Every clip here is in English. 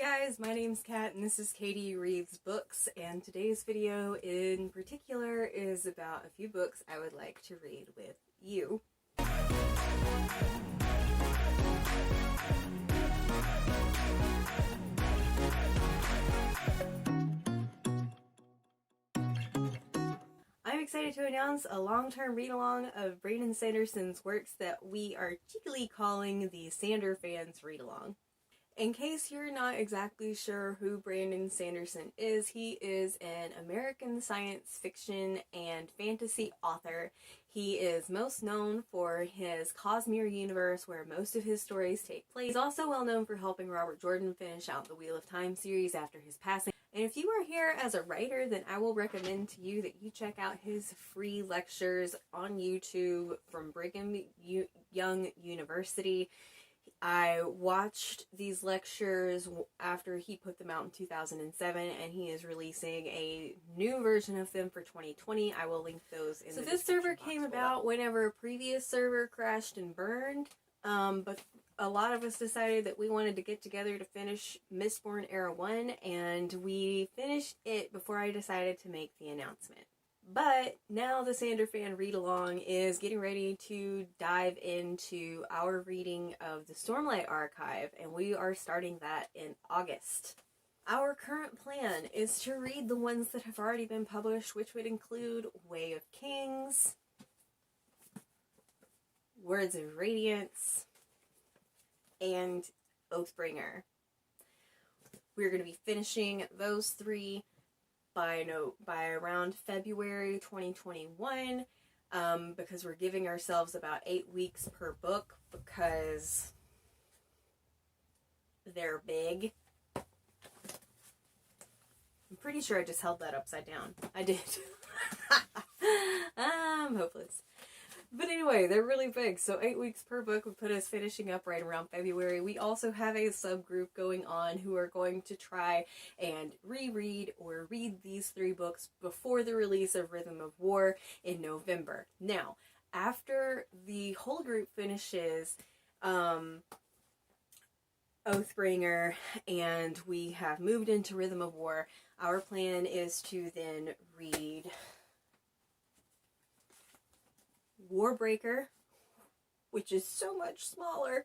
guys, my name's Kat and this is Katie Reads Books, and today's video in particular is about a few books I would like to read with you. I'm excited to announce a long-term read-along of Brandon Sanderson's works that we are cheekily calling the Sanderfans read-along. In case you're not exactly sure who Brandon Sanderson is, he is an American science fiction and fantasy author. He is most known for his Cosmere universe, where most of his stories take place. He's also well known for helping Robert Jordan finish out the Wheel of Time series after his passing. And if you are here as a writer, then I will recommend to you that you check out his free lectures on YouTube from Brigham Young University. I watched these lectures after he put them out in 2007, and he is releasing a new version of them for 2020. I will link those in the description box. So this server came about whenever a previous server crashed and burned, but a lot of us decided that we wanted to get together to finish Mistborn Era 1, and we finished it before I decided to make the announcement. But now the Sanderfan read-along is getting ready to dive into our reading of the Stormlight Archive, and we are starting that in August. Our current plan is to read the ones that have already been published, which would include Way of Kings, Words of Radiance, and Oathbringer. We're going to be finishing those three by around February 2021, because we're giving ourselves about 8 weeks per book because they're big. I'm pretty sure I just held that upside down. I did. I'm hopeless. But anyway, they're really big, so 8 weeks per book would put us finishing up right around February. We also have a subgroup going on who are going to try and reread or read these 3 books before the release of Rhythm of War in November. Now, after the whole group finishes Oathbringer and we have moved into Rhythm of War, our plan is to then read Warbreaker, which is so much smaller,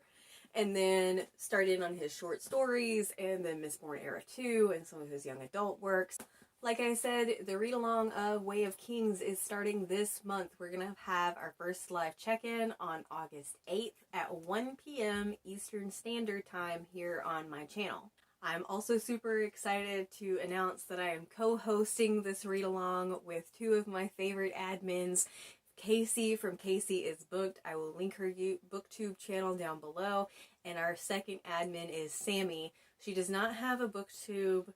and then start in on his short stories, and then Mistborn Era 2 and some of his young adult works. Like I said, the read-along of Way of Kings is starting this month. We're going to have our first live check-in on August 8th at 1 p.m. Eastern Standard Time here on my channel. I'm also super excited to announce that I am co-hosting this read-along with 2 of my favorite admins, Casey from Casey is Booked. I will link her booktube channel down below. And our second admin is Sammy. She does not have a booktube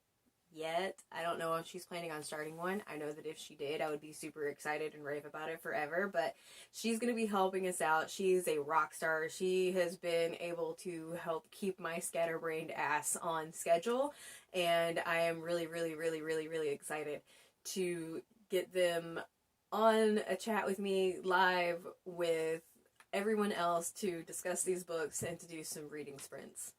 yet. I don't know if she's planning on starting one. I know that if she did, I would be super excited and rave about it forever. But she's going to be helping us out. She's a rock star. She has been able to help keep my scatterbrained ass on schedule. And I am really, really, really, really, really excited to get them on a chat with me live with everyone else to discuss these books and to do some reading sprints.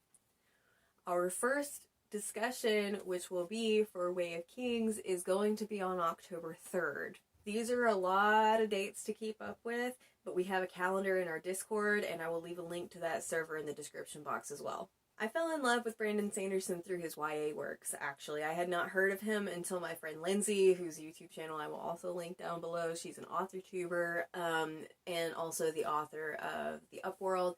Our first discussion, which will be for Way of Kings, is going to be on October 3rd. These are a lot of dates to keep up with, but we have a calendar in our Discord, and I will leave a link to that server in the description box as well. I fell in love with Brandon Sanderson through his YA works, actually. I had not heard of him until my friend Lindsey, whose YouTube channel I will also link down below. She's an author tuber, and also the author of The Upworld.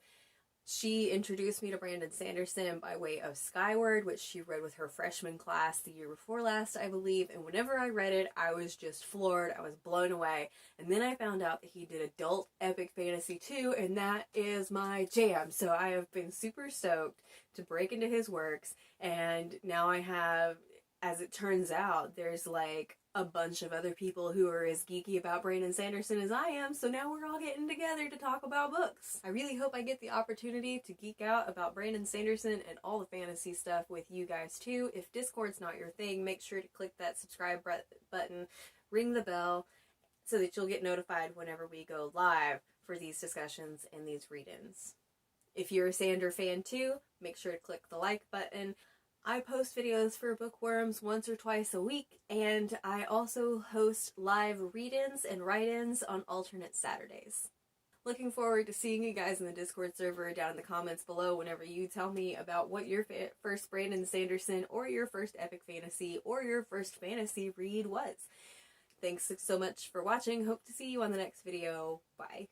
She introduced me to Brandon Sanderson by way of Skyward, which she read with her freshman class the year before last, I believe. And whenever I read it, I was just floored. I was blown away. And then I found out that he did adult epic fantasy too, and that is my jam. So I have been super stoked to break into his works. And now I have, as it turns out, there's like a bunch of other people who are as geeky about Brandon Sanderson as I am, so now we're all getting together to talk about books. I really hope I get the opportunity to geek out about Brandon Sanderson and all the fantasy stuff with you guys too. If Discord's not your thing, make sure to click that subscribe button, ring the bell, so that you'll get notified whenever we go live for these discussions and these read-ins. If you're a Sanderfan too, make sure to click the like button. I post videos for Bookworms once or twice a week, and I also host live read-ins and write-ins on alternate Saturdays. Looking forward to seeing you guys in the Discord server down in the comments below whenever you tell me about what your first Brandon Sanderson or your first epic fantasy or your first fantasy read was. Thanks so much for watching. Hope to see you on the next video. Bye.